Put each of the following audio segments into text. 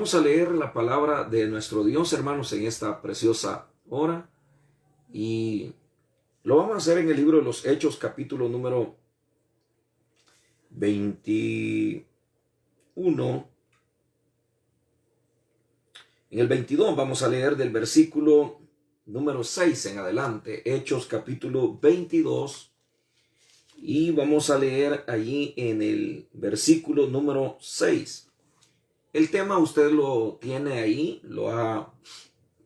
Vamos a leer la palabra de nuestro Dios, hermanos, en esta preciosa hora. Y lo vamos a hacer en el libro de los Hechos, capítulo número 21. En el 22 vamos a leer del versículo número 6 en adelante. Hechos, capítulo 22. Y vamos a leer allí en el versículo número 6. El tema usted lo tiene ahí, lo ha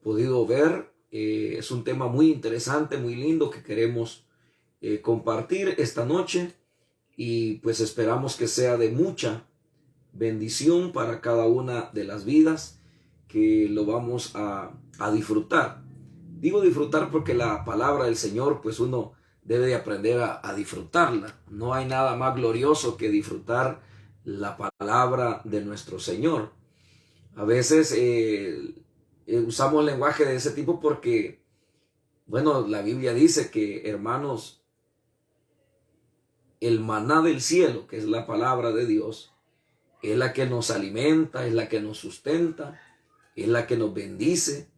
podido ver. Es un tema muy interesante, muy lindo que queremos compartir esta noche. Y pues esperamos que sea de mucha bendición para cada una de las vidas, que lo vamos a disfrutar. Digo disfrutar porque la palabra del Señor, pues uno debe de aprender a disfrutarla. No hay nada más glorioso que disfrutar la palabra de nuestro Señor. A veces usamos lenguaje de ese tipo porque, bueno, la Biblia dice que, hermanos, el maná del cielo, que es la palabra de Dios, es la que nos alimenta, es la que nos sustenta, es la que nos bendice.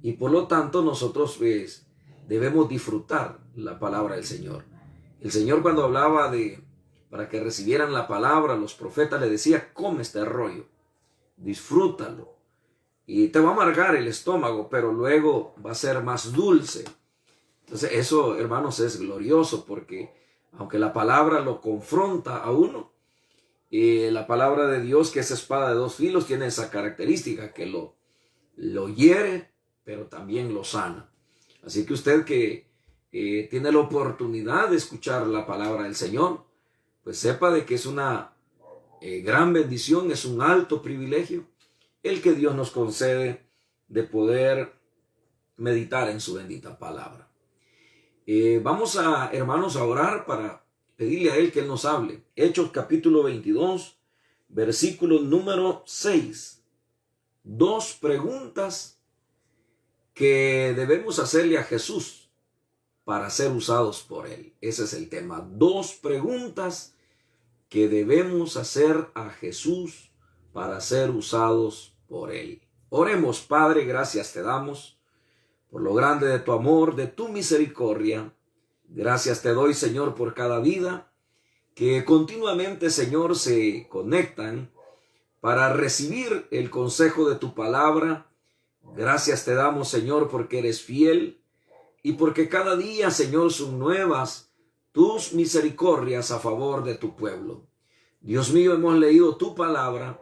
Y por lo tanto nosotros pues debemos disfrutar la palabra del Señor. El Señor, cuando hablaba para que recibieran la palabra, los profetas le decía: come este rollo, disfrútalo, y te va a amargar el estómago, pero luego va a ser más dulce. Entonces eso, hermanos, es glorioso, porque aunque la palabra lo confronta a uno, la palabra de Dios, que es espada de dos filos, tiene esa característica que lo hiere, pero también lo sana. Así que usted que tiene la oportunidad de escuchar la palabra del Señor, pues sepa de que es una gran bendición, es un alto privilegio el que Dios nos concede de poder meditar en su bendita palabra. Vamos hermanos, a orar para pedirle a Él que Él nos hable. Hechos capítulo 22, versículo número 6. Dos preguntas que debemos hacerle a Jesús para ser usados por Él. Ese es el tema. Dos preguntas que debemos hacer a Jesús para ser usados por Él. Oremos. Padre, gracias te damos por lo grande de tu amor, de tu misericordia. Gracias te doy, Señor, por cada vida que continuamente, Señor, se conectan para recibir el consejo de tu palabra. Gracias te damos, Señor, porque eres fiel y porque cada día, Señor, son nuevas tus misericordias a favor de tu pueblo. Dios mío, hemos leído tu palabra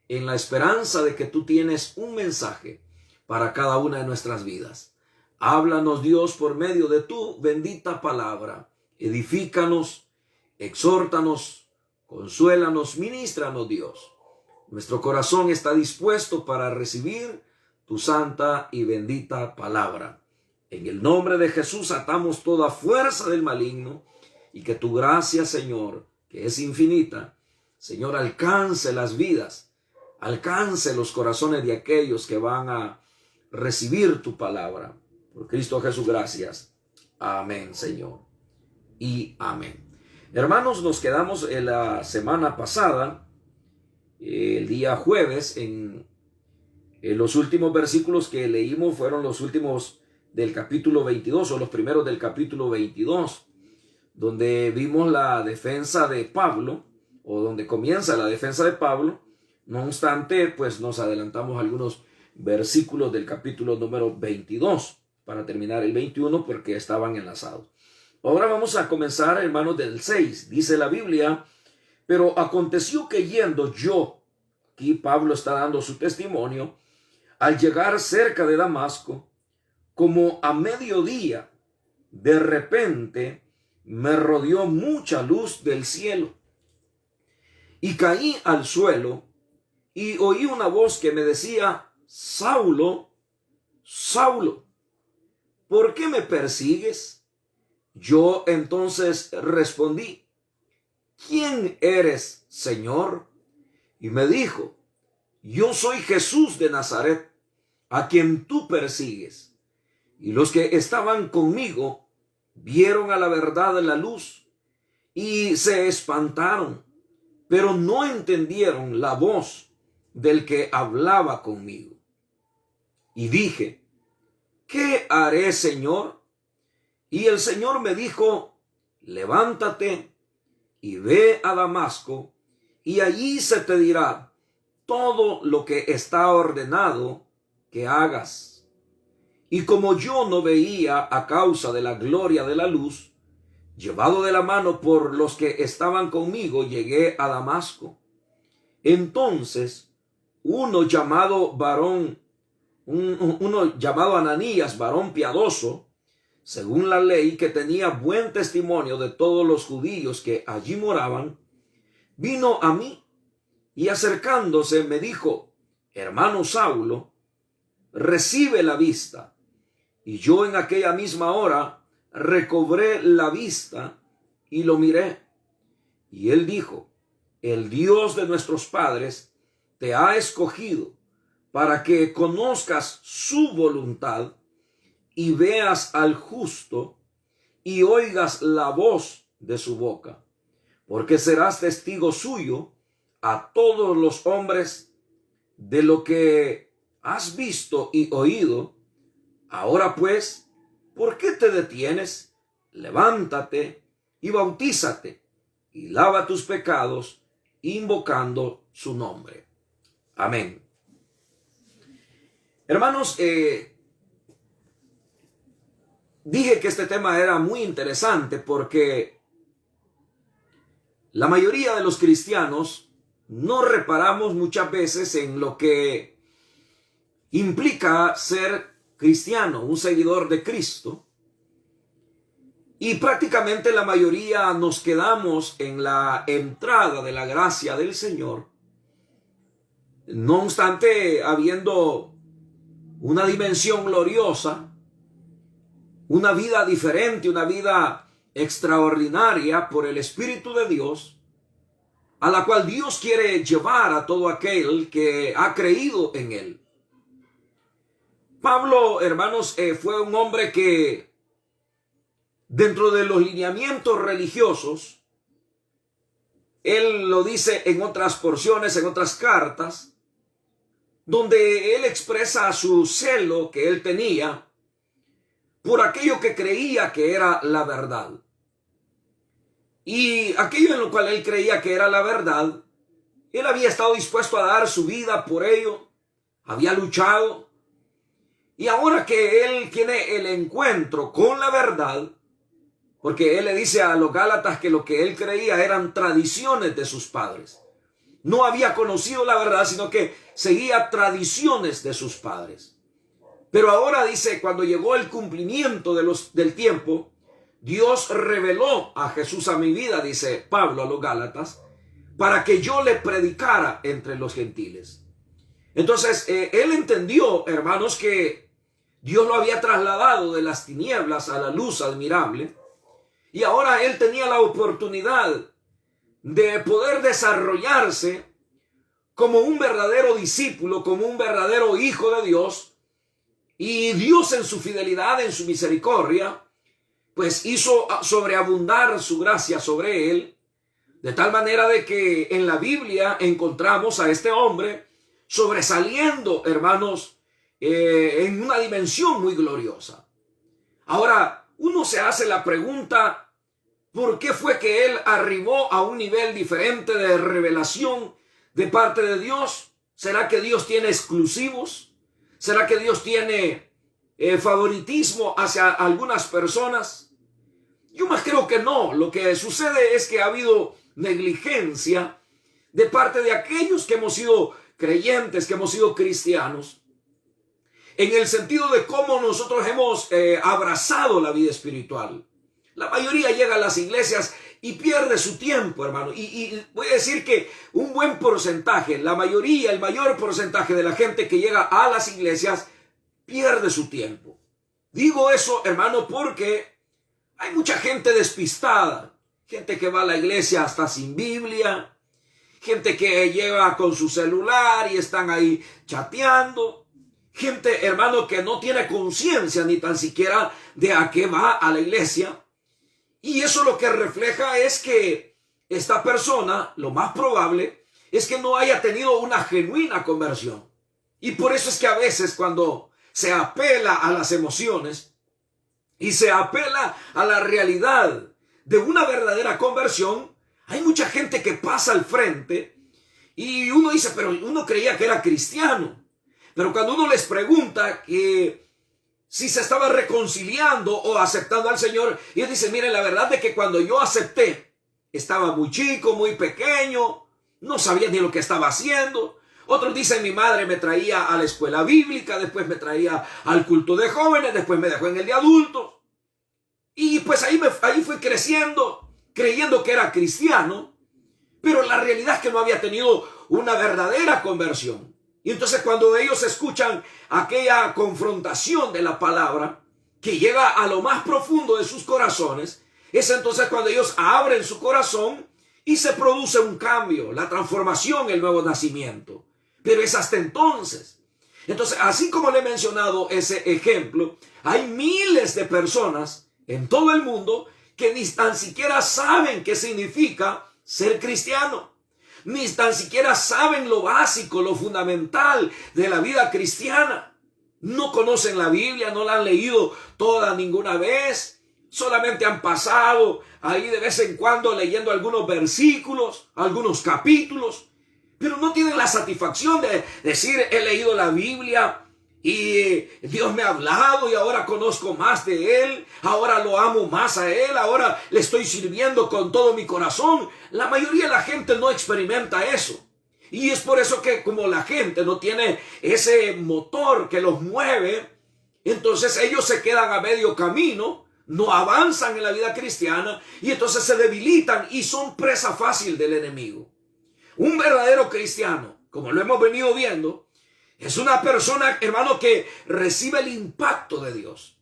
en la esperanza de que tú tienes un mensaje para cada una de nuestras vidas. Háblanos, Dios, por medio de tu bendita palabra. Edifícanos, exhórtanos, consuélanos, ministranos, Dios. Nuestro corazón está dispuesto para recibir tu santa y bendita palabra. En el nombre de Jesús atamos toda fuerza del maligno, y que tu gracia, Señor, que es infinita, Señor, alcance las vidas, alcance los corazones de aquellos que van a recibir tu palabra. Por Cristo Jesús, gracias. Amén, Señor. Y amén. Hermanos, nos quedamos en la semana pasada, el día jueves, en los últimos versículos que leímos fueron los últimos del capítulo 22, o los primeros del capítulo 22, donde vimos la defensa de Pablo, o donde comienza la defensa de Pablo. No obstante, pues nos adelantamos algunos versículos del capítulo número 22 para terminar el 21, porque estaban enlazados. Ahora vamos a comenzar, hermanos, del 6. Dice la Biblia: pero aconteció que yendo yo, aquí Pablo está dando su testimonio, al llegar cerca de Damasco, como a mediodía, de repente me rodeó mucha luz del cielo, y caí al suelo, y oí una voz que me decía: Saulo, Saulo, ¿por qué me persigues? Yo entonces respondí: ¿quién eres, Señor? Y me dijo: yo soy Jesús de Nazaret, a quien tú persigues. Y los que estaban conmigo vieron a la verdad la luz y se espantaron, pero no entendieron la voz del que hablaba conmigo. Y dije, ¿qué haré, Señor? Y el Señor me dijo, levántate y ve a Damasco, y allí se te dirá todo lo que está ordenado que hagas. Y como yo no veía a causa de la gloria de la luz, llevado de la mano por los que estaban conmigo, llegué a Damasco. Entonces, uno llamado Ananías, varón piadoso, según la ley, que tenía buen testimonio de todos los judíos que allí moraban, vino a mí y acercándose me dijo, hermano Saulo, recibe la vista. Y yo en aquella misma hora recobré la vista y lo miré. Y él dijo, el Dios de nuestros padres te ha escogido para que conozcas su voluntad y veas al justo y oigas la voz de su boca, porque serás testigo suyo a todos los hombres de lo que has visto y oído. Ahora pues, ¿por qué te detienes? Levántate y bautízate y lava tus pecados invocando su nombre. Amén. Hermanos, dije que este tema era muy interesante porque la mayoría de los cristianos no reparamos muchas veces en lo que implica ser cristiano, un seguidor de Cristo. Y prácticamente la mayoría nos quedamos en la entrada de la gracia del Señor. No obstante, habiendo una dimensión gloriosa, una vida diferente, una vida extraordinaria por el Espíritu de Dios, a la cual Dios quiere llevar a todo aquel que ha creído en Él. Pablo, hermanos, fue un hombre que dentro de los lineamientos religiosos, él lo dice en otras porciones, en otras cartas, donde él expresa su celo que él tenía por aquello que creía que era la verdad. Y aquello en lo cual él creía que era la verdad, él había estado dispuesto a dar su vida por ello, había luchado. Y ahora que él tiene el encuentro con la verdad, porque él le dice a los Gálatas que lo que él creía eran tradiciones de sus padres. No había conocido la verdad, sino que seguía tradiciones de sus padres. Pero ahora dice, cuando llegó el cumplimiento del tiempo, Dios reveló a Jesús a mi vida, dice Pablo a los Gálatas, para que yo le predicara entre los gentiles. Entonces, él entendió, hermanos, que Dios lo había trasladado de las tinieblas a la luz admirable. Y ahora él tenía la oportunidad de poder desarrollarse como un verdadero discípulo, como un verdadero hijo de Dios. Y Dios en su fidelidad, en su misericordia, pues hizo sobreabundar su gracia sobre él, de tal manera de que en la Biblia encontramos a este hombre sobresaliendo, hermanos, en una dimensión muy gloriosa. Ahora, uno se hace la pregunta, ¿por qué fue que él arribó a un nivel diferente de revelación de parte de Dios? ¿Será que Dios tiene exclusivos? ¿Será que Dios tiene favoritismo hacia algunas personas? Yo más creo que no. Lo que sucede es que ha habido negligencia de parte de aquellos que hemos sido creyentes, que hemos sido cristianos, en el sentido de cómo nosotros hemos abrazado la vida espiritual. La mayoría llega a las iglesias y pierde su tiempo, hermano. Y voy a decir que un buen porcentaje, la mayoría, el mayor porcentaje de la gente que llega a las iglesias pierde su tiempo. Digo eso, hermano, porque hay mucha gente despistada. Gente que va a la iglesia hasta sin Biblia. Gente que lleva con su celular y están ahí chateando. Gente, hermano, que no tiene conciencia ni tan siquiera de a qué va a la iglesia. Y eso lo que refleja es que esta persona, lo más probable, es que no haya tenido una genuina conversión. Y por eso es que a veces cuando se apela a las emociones y se apela a la realidad de una verdadera conversión, hay mucha gente que pasa al frente y uno dice, pero uno creía que era cristiano. Pero cuando uno les pregunta que si se estaba reconciliando o aceptando al Señor, ellos dicen, miren, la verdad es que cuando yo acepté, estaba muy chico, muy pequeño, no sabía ni lo que estaba haciendo. Otros dicen, mi madre me traía a la escuela bíblica, después me traía al culto de jóvenes, después me dejó en el de adultos. Y pues ahí fui creciendo, creyendo que era cristiano, pero la realidad es que no había tenido una verdadera conversión. Y entonces cuando ellos escuchan aquella confrontación de la palabra que llega a lo más profundo de sus corazones, es entonces cuando ellos abren su corazón y se produce un cambio, la transformación, el nuevo nacimiento. Pero es hasta entonces. Entonces, así como le he mencionado ese ejemplo, hay miles de personas en todo el mundo que ni tan siquiera saben qué significa ser cristiano. Ni tan siquiera saben lo básico, lo fundamental de la vida cristiana. No conocen la Biblia, no la han leído toda ninguna vez. Solamente han pasado ahí de vez en cuando leyendo algunos versículos, algunos capítulos. Pero no tienen la satisfacción de decir, he leído la Biblia y Dios me ha hablado y ahora conozco más de Él, ahora lo amo más a Él, ahora le estoy sirviendo con todo mi corazón. La mayoría de la gente no experimenta eso. Y es por eso que como la gente no tiene ese motor que los mueve, entonces ellos se quedan a medio camino, no avanzan en la vida cristiana y entonces se debilitan y son presa fácil del enemigo. Un verdadero cristiano, como lo hemos venido viendo, es una persona, hermano, que recibe el impacto de Dios.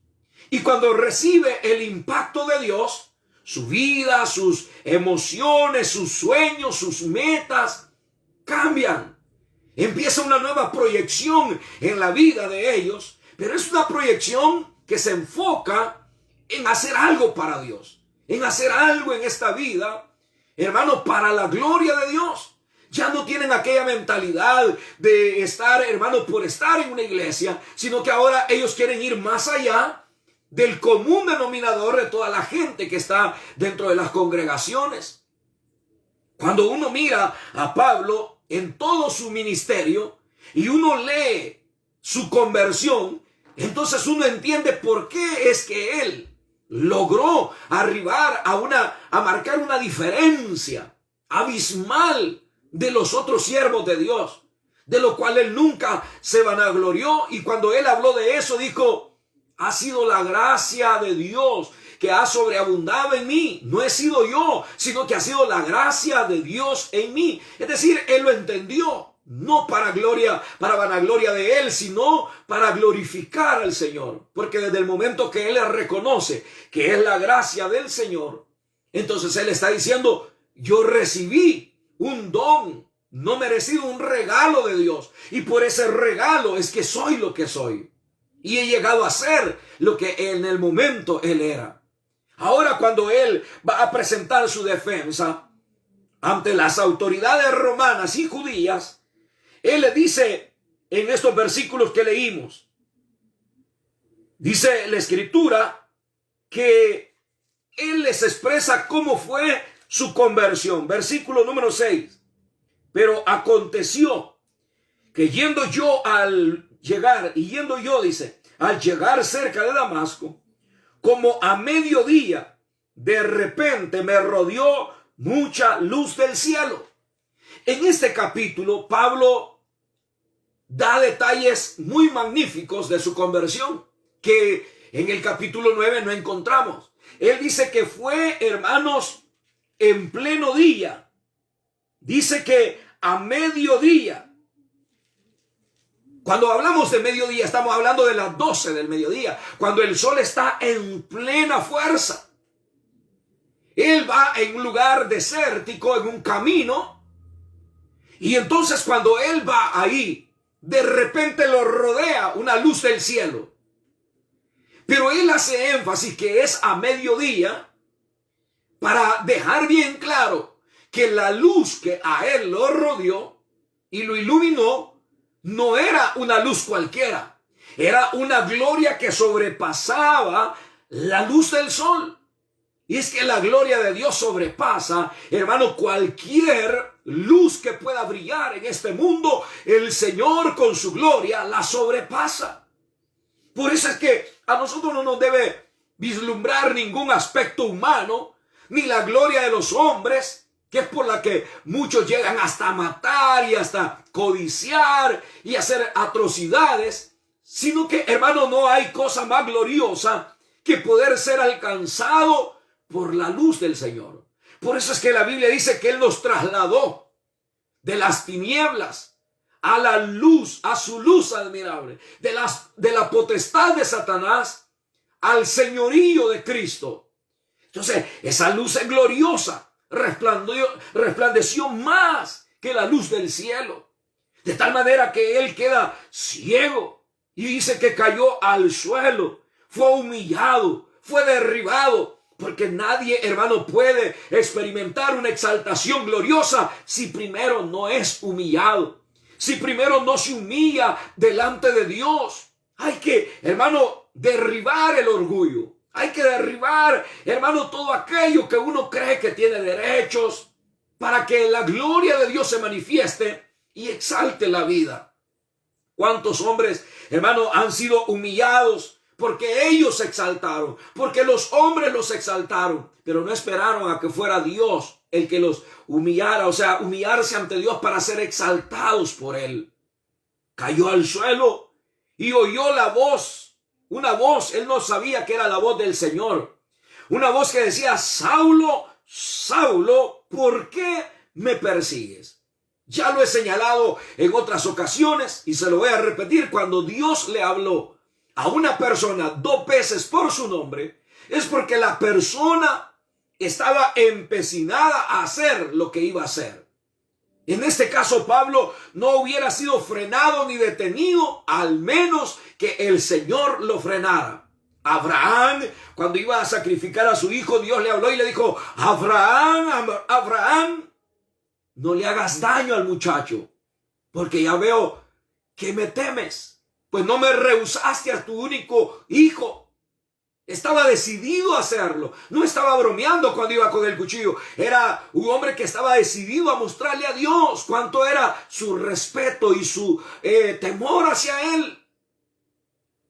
Y cuando recibe el impacto de Dios, su vida, sus emociones, sus sueños, sus metas cambian. Empieza una nueva proyección en la vida de ellos, pero es una proyección que se enfoca en hacer algo para Dios, en hacer algo en esta vida, hermano, para la gloria de Dios. Ya no tienen aquella mentalidad de estar, hermano, por estar en una iglesia, sino que ahora ellos quieren ir más allá del común denominador de toda la gente que está dentro de las congregaciones. Cuando uno mira a Pablo en todo su ministerio y uno lee su conversión, entonces uno entiende por qué es que él logró arribar a marcar una diferencia abismal de los otros siervos de Dios, de lo cual él nunca se vanaglorió. Y cuando él habló de eso, dijo, ha sido la gracia de Dios que ha sobreabundado en mí. No he sido yo, sino que ha sido la gracia de Dios en mí. Es decir, él lo entendió, no para vanagloria de él, sino para glorificar al Señor. Porque desde el momento que él reconoce que es la gracia del Señor, entonces él está diciendo, yo recibí un don no merecido, un regalo de Dios. Y por ese regalo es que soy lo que soy. Y he llegado a ser lo que en el momento él era. Ahora cuando él va a presentar su defensa ante las autoridades romanas y judías, él le dice en estos versículos que leímos, dice la escritura que él les expresa cómo fue su conversión. Versículo número 6. Pero aconteció que yendo yo, dice, al llegar cerca de Damasco, como a mediodía, de repente me rodeó mucha luz del cielo. En este capítulo, Pablo da detalles muy magníficos de su conversión, que en el capítulo 9 no encontramos. Él dice que fue, hermanos, en pleno día. Dice que a mediodía. Cuando hablamos de mediodía, estamos hablando de las 12 del mediodía, cuando el sol está en plena fuerza. Él va en un lugar desértico, en un camino, y entonces cuando él va ahí, de repente lo rodea una luz del cielo. Pero él hace énfasis que es a mediodía, para dejar bien claro que la luz que a él lo rodeó y lo iluminó no era una luz cualquiera. Era una gloria que sobrepasaba la luz del sol. Y es que la gloria de Dios sobrepasa, hermano, cualquier luz que pueda brillar en este mundo. El Señor con su gloria la sobrepasa. Por eso es que a nosotros no nos debe vislumbrar ningún aspecto humano, ni la gloria de los hombres, que es por la que muchos llegan hasta matar y hasta codiciar y hacer atrocidades, sino que, hermano, no hay cosa más gloriosa que poder ser alcanzado por la luz del Señor. Por eso es que la Biblia dice que Él nos trasladó de las tinieblas a la luz, a su luz admirable, de la potestad de Satanás al señorío de Cristo. Entonces, esa luz es gloriosa, resplandeció más que la luz del cielo, de tal manera que él queda ciego y dice que cayó al suelo, fue humillado, fue derribado, porque nadie, hermano, puede experimentar una exaltación gloriosa si primero no es humillado, si primero no se humilla delante de Dios. Hay que, hermano, derribar el orgullo. Hay que derribar, hermano, todo aquello que uno cree que tiene derechos para que la gloria de Dios se manifieste y exalte la vida. ¿Cuántos hombres, hermano, han sido humillados porque ellos se exaltaron, porque los hombres los exaltaron, pero no esperaron a que fuera Dios el que los humillara, o sea, humillarse ante Dios para ser exaltados por Él? Cayó al suelo y oyó la voz. Una voz, él no sabía que era la voz del Señor. Una voz que decía: Saulo, Saulo, ¿por qué me persigues? Ya lo he señalado en otras ocasiones y se lo voy a repetir. Cuando Dios le habló a una persona 2 veces por su nombre, es porque la persona estaba empecinada a hacer lo que iba a hacer. En este caso, Pablo no hubiera sido frenado ni detenido, al menos que el Señor lo frenara. Abraham, cuando iba a sacrificar a su hijo, Dios le habló y le dijo: Abraham, Abraham, no le hagas daño al muchacho, porque ya veo que me temes, pues no me rehusaste a tu único hijo. Estaba decidido a hacerlo. No estaba bromeando cuando iba con el cuchillo. Era un hombre que estaba decidido a mostrarle a Dios cuánto era su respeto y su temor hacia Él.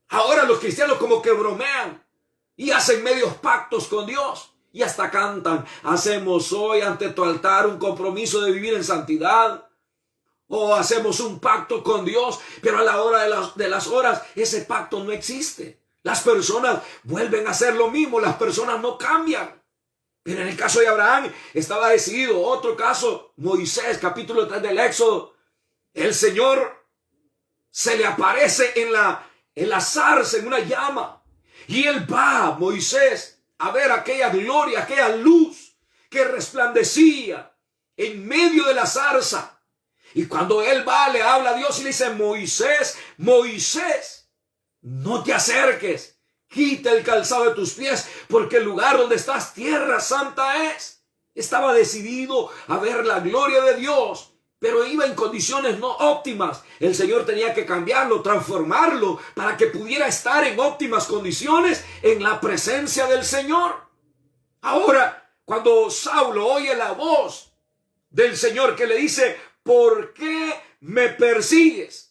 Ahora los cristianos como que bromean y hacen medios pactos con Dios. Y hasta cantan: hacemos hoy ante tu altar un compromiso de vivir en santidad. O hacemos un pacto con Dios, pero a la hora de las horas ese pacto no existe. Las personas vuelven a hacer lo mismo, las personas no cambian. Pero en el caso de Abraham estaba decidido. Otro caso, Moisés, capítulo 3 del Éxodo. El Señor se le aparece en la zarza, en una llama. Y él va, Moisés, a ver aquella gloria, aquella luz que resplandecía en medio de la zarza. Y cuando él va, le habla a Dios y le dice: Moisés, Moisés, no te acerques, quita el calzado de tus pies, porque el lugar donde estás, tierra santa es. Estaba decidido a ver la gloria de Dios, pero iba en condiciones no óptimas. El Señor tenía que cambiarlo, transformarlo, para que pudiera estar en óptimas condiciones en la presencia del Señor. Ahora, cuando Saulo oye la voz del Señor que le dice: ¿por qué me persigues?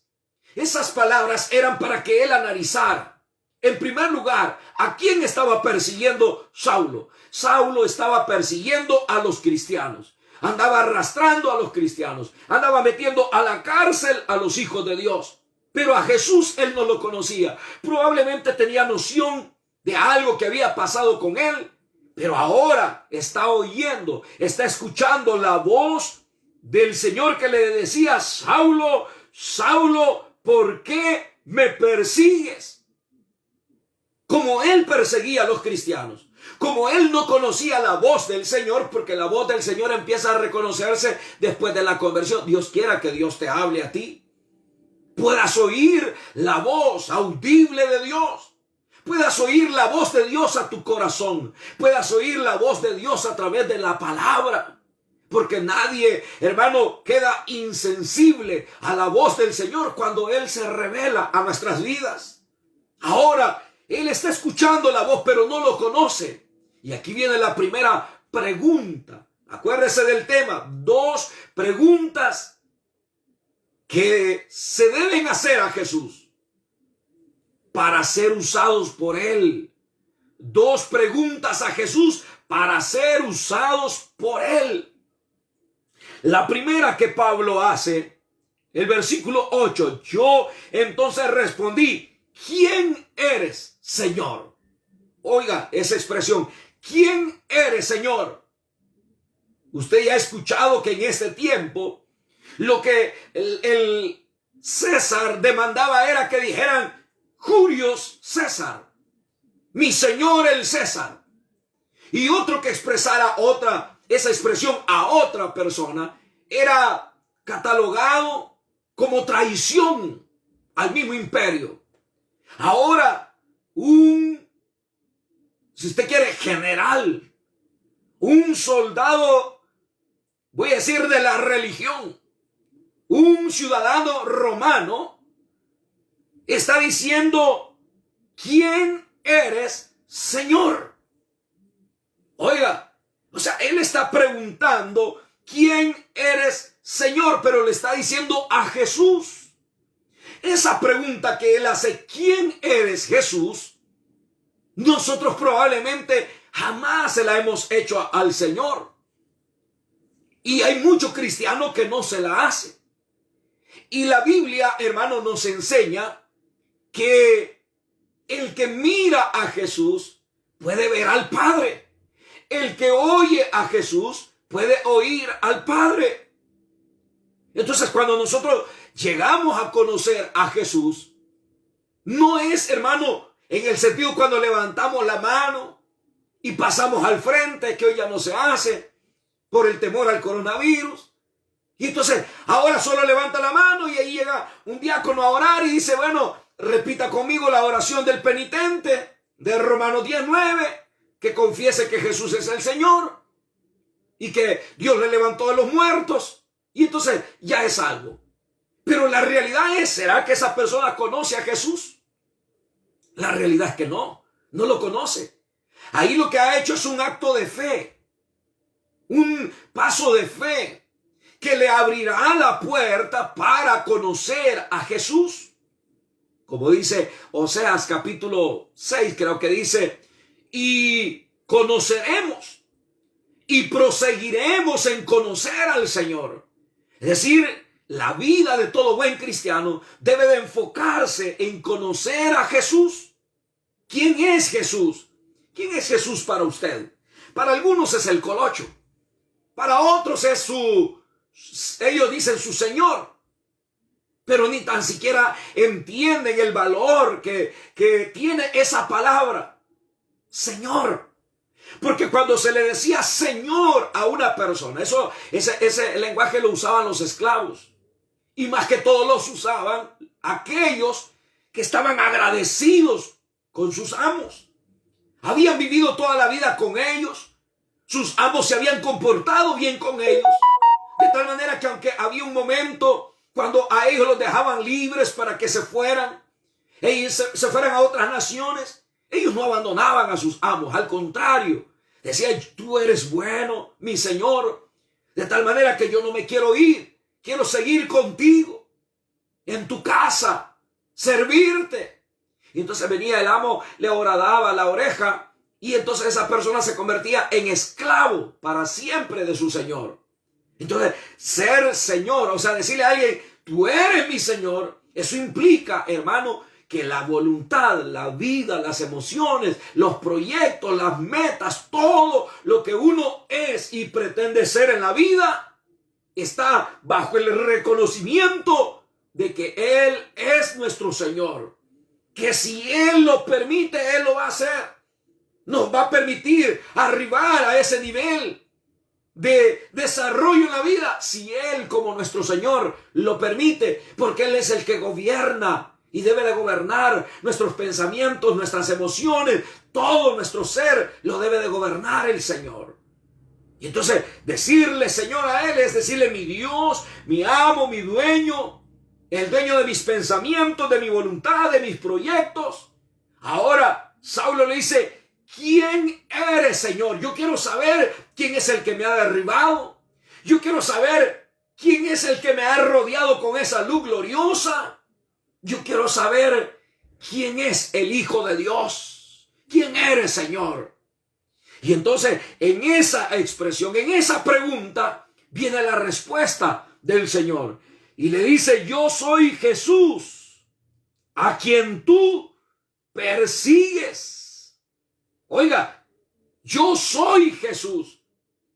Esas palabras eran para que él analizara. En primer lugar, ¿a quién estaba persiguiendo Saulo? Saulo estaba persiguiendo a los cristianos. Andaba arrastrando a los cristianos. Andaba metiendo a la cárcel a los hijos de Dios. Pero a Jesús él no lo conocía. Probablemente tenía noción de algo que había pasado con él. Pero ahora está oyendo, está escuchando la voz del Señor que le decía: Saulo, Saulo, ¿por qué me persigues? Como él perseguía a los cristianos, como él no conocía la voz del Señor, porque la voz del Señor empieza a reconocerse después de la conversión. Dios quiera que Dios te hable a ti, puedas oír la voz audible de Dios, puedas oír la voz de Dios a tu corazón, puedas oír la voz de Dios a través de la palabra. Porque nadie, hermano, queda insensible a la voz del Señor cuando Él se revela a nuestras vidas. Ahora, Él está escuchando la voz, pero no lo conoce. Y aquí viene la primera pregunta. Acuérdese del tema. 2 preguntas que se deben hacer a Jesús para ser usados por Él. 2 preguntas a Jesús para ser usados por Él. La primera que Pablo hace, el versículo 8, yo entonces respondí, ¿quién eres, Señor? Oiga esa expresión, ¿quién eres, Señor? Usted ya ha escuchado que en este tiempo lo que el César demandaba era que dijeran, Jurios César, mi Señor el César. Y otro que expresara esa expresión a otra persona era catalogado como traición al mismo imperio. Ahora, si usted quiere, general, un soldado, voy a decir de la religión, un ciudadano romano, está diciendo, ¿quién eres, Señor? Oiga, o sea, él está preguntando, ¿quién eres, Señor? Pero le está diciendo a Jesús. Esa pregunta que él hace, ¿quién eres, Jesús? Nosotros probablemente jamás se la hemos hecho al Señor. Y hay muchos cristianos que no se la hacen. Y la Biblia, hermano, nos enseña que el que mira a Jesús puede ver al Padre. El que oye a Jesús puede oír al Padre. Entonces, cuando nosotros llegamos a conocer a Jesús, no es, hermano, en el sentido cuando levantamos la mano y pasamos al frente, que hoy ya no se hace por el temor al coronavirus. Y entonces, ahora solo levanta la mano y ahí llega un diácono a orar y dice, bueno, repita conmigo la oración del penitente de Romanos 10:9. Que confiese que Jesús es el Señor y que Dios le levantó de los muertos. Y entonces ya es algo. Pero la realidad es, ¿será que esa persona conoce a Jesús? La realidad es que no lo conoce. Ahí lo que ha hecho es un acto de fe, un paso de fe que le abrirá la puerta para conocer a Jesús. Como dice Oseas capítulo 6, creo que dice, y conoceremos y proseguiremos en conocer al Señor. Es decir, la vida de todo buen cristiano debe de enfocarse en conocer a Jesús. ¿Quién es Jesús? ¿Quién es Jesús para usted? Para algunos es el colocho. Para otros es ellos dicen su Señor. Pero ni tan siquiera entienden el valor que tiene esa palabra. Señor. Porque cuando se le decía Señor a una persona, ese lenguaje lo usaban los esclavos. Y más que todo los usaban aquellos que estaban agradecidos con sus amos. Habían vivido toda la vida con ellos. Sus amos se habían comportado bien con ellos. De tal manera que aunque había un momento cuando a ellos los dejaban libres para que se fueran, ellos se fueran a otras naciones, ellos no abandonaban a sus amos, al contrario, decían, tú eres bueno, mi Señor, de tal manera que yo no me quiero ir, quiero seguir contigo, en tu casa, servirte. Y entonces venía el amo, le horadaba la oreja, y entonces esa persona se convertía en esclavo para siempre de su Señor. Entonces, ser Señor, o sea, decirle a alguien, tú eres mi Señor, eso implica, hermano, que la voluntad, la vida, las emociones, los proyectos, las metas, todo lo que uno es y pretende ser en la vida, está bajo el reconocimiento de que Él es nuestro Señor. Que si Él lo permite, Él lo va a hacer. Nos va a permitir arribar a ese nivel de desarrollo en la vida, si Él como nuestro Señor lo permite, porque Él es el que gobierna. Y debe de gobernar nuestros pensamientos, nuestras emociones, todo nuestro ser lo debe de gobernar el Señor. Y entonces decirle Señor a Él es decirle mi Dios, mi amo, mi dueño, el dueño de mis pensamientos, de mi voluntad, de mis proyectos. Ahora Saulo le dice, ¿quién eres, Señor? Yo quiero saber quién es el que me ha derribado. Yo quiero saber quién es el que me ha rodeado con esa luz gloriosa. Yo quiero saber quién es el Hijo de Dios. ¿Quién eres, Señor? Y entonces en esa expresión, en esa pregunta, viene la respuesta del Señor. Y le dice, yo soy Jesús, a quien tú persigues. Oiga, yo soy Jesús.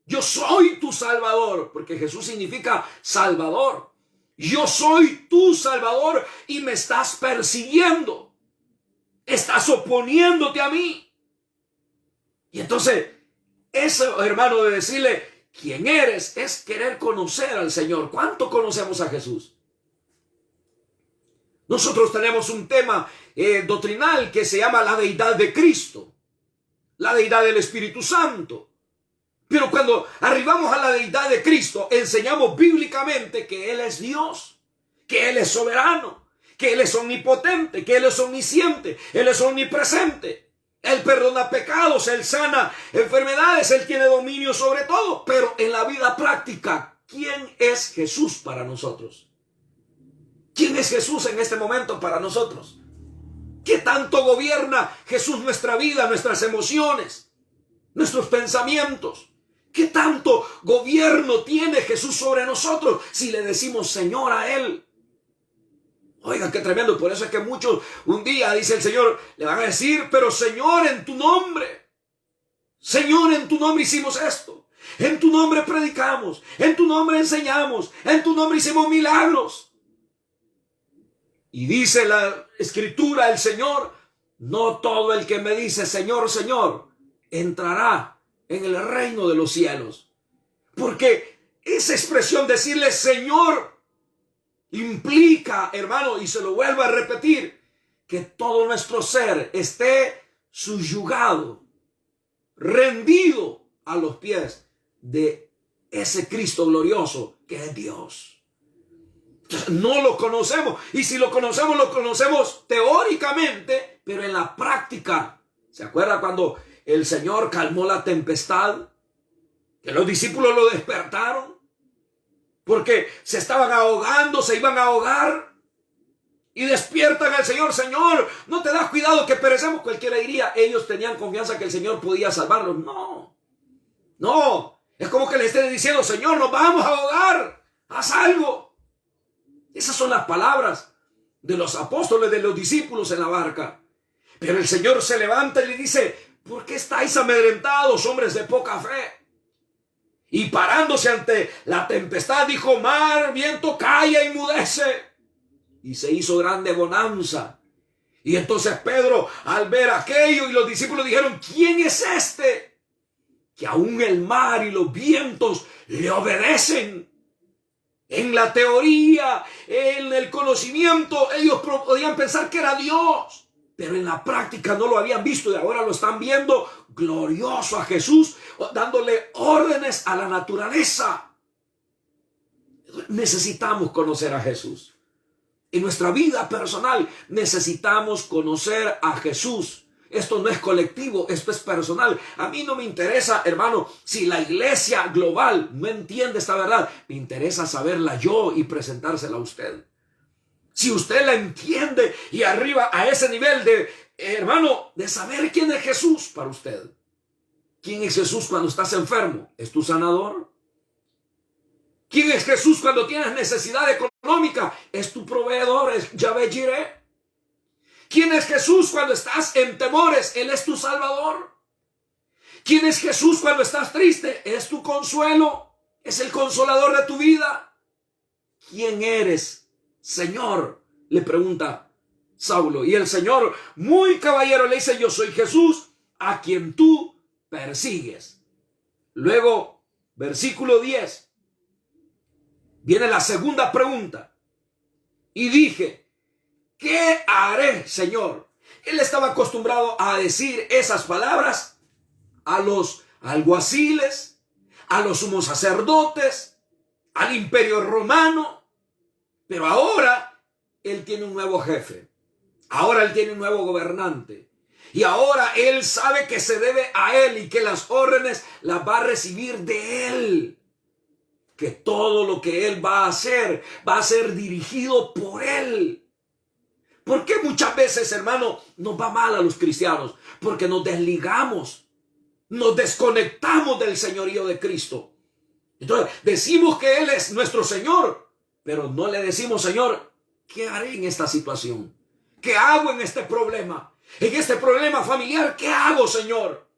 Yo soy tu Salvador, porque Jesús significa Salvador. Yo soy tu Salvador y me estás persiguiendo. Estás oponiéndote a mí. Y entonces, eso, hermano, de decirle quién eres, es querer conocer al Señor. ¿Cuánto conocemos a Jesús? Nosotros tenemos un tema doctrinal que se llama la deidad de Cristo, la deidad del Espíritu Santo. Pero cuando arribamos a la deidad de Cristo, enseñamos bíblicamente que Él es Dios, que Él es soberano, que Él es omnipotente, que Él es omnisciente, Él es omnipresente. Él perdona pecados, Él sana enfermedades, Él tiene dominio sobre todo. Pero en la vida práctica, ¿quién es Jesús para nosotros? ¿Quién es Jesús en este momento para nosotros? ¿Qué tanto gobierna Jesús nuestra vida, nuestras emociones, nuestros pensamientos? ¿Qué tanto gobierno tiene Jesús sobre nosotros si le decimos Señor a Él? Oiga, qué tremendo. Por eso es que muchos un día, dice el Señor, le van a decir, pero Señor, en tu nombre. Señor, en tu nombre hicimos esto. En tu nombre predicamos. En tu nombre enseñamos. En tu nombre hicimos milagros. Y dice la Escritura, el Señor, no todo el que me dice Señor, Señor, entrará en el reino de los cielos. Porque esa expresión decirle Señor implica, hermano, y se lo vuelvo a repetir, que todo nuestro ser esté subyugado, rendido a los pies de ese Cristo glorioso que es Dios. No lo conocemos, y si lo conocemos teóricamente, pero en la práctica. ¿Se acuerda cuando el Señor calmó la tempestad? Que los discípulos lo despertaron porque se estaban ahogando, se iban a ahogar, y despiertan al Señor. Señor, ¿no te das cuidado que perecemos? Cualquiera diría, ellos tenían confianza que el Señor podía salvarlos. No, es como que le estén diciendo, Señor, nos vamos a ahogar, haz algo. Esas son las palabras de los apóstoles, de los discípulos en la barca. Pero el Señor se levanta y le dice, ¿por qué estáis amedrentados, hombres de poca fe? Y parándose ante la tempestad, dijo, mar, viento, calla y mudece. Y se hizo grande bonanza. Y entonces Pedro, al ver aquello, y los discípulos dijeron, ¿quién es este? Que aún el mar y los vientos le obedecen. En la teoría, en el conocimiento, ellos podían pensar que era Dios. Pero en la práctica no lo habían visto y ahora lo están viendo glorioso a Jesús, dándole órdenes a la naturaleza. Necesitamos conocer a Jesús. En nuestra vida personal necesitamos conocer a Jesús. Esto no es colectivo, esto es personal. A mí no me interesa, hermano, si la iglesia global no entiende esta verdad. Me interesa saberla yo y presentársela a usted. Si usted la entiende y arriba a ese nivel de, hermano, de saber quién es Jesús para usted. ¿Quién es Jesús cuando estás enfermo? ¿Es tu sanador? ¿Quién es Jesús cuando tienes necesidad económica? ¿Es tu proveedor? ¿Es Yahvé Jireh? ¿Quién es Jesús cuando estás en temores? Él es tu Salvador. ¿Quién es Jesús cuando estás triste? Es tu consuelo. Es el consolador de tu vida. ¿Quién eres, Señor? Le pregunta Saulo. Y el Señor, muy caballero, le dice, yo soy Jesús, a quien tú persigues. Luego, versículo 10. Viene la segunda pregunta. Y dije, ¿qué haré, Señor? Él estaba acostumbrado a decir esas palabras a los alguaciles, a los sumos sacerdotes, al imperio romano, pero ahora él tiene un nuevo jefe, ahora él tiene un nuevo gobernante, y ahora él sabe que se debe a él y que las órdenes las va a recibir de él, que todo lo que él va a ser dirigido por él. ¿Por qué muchas veces, hermano, nos va mal a los cristianos? Porque nos desligamos, nos desconectamos del señorío de Cristo. Entonces decimos que Él es nuestro Señor, pero no le decimos: Señor, ¿qué haré en esta situación? ¿Qué hago en este problema? En este problema familiar, ¿qué hago, Señor?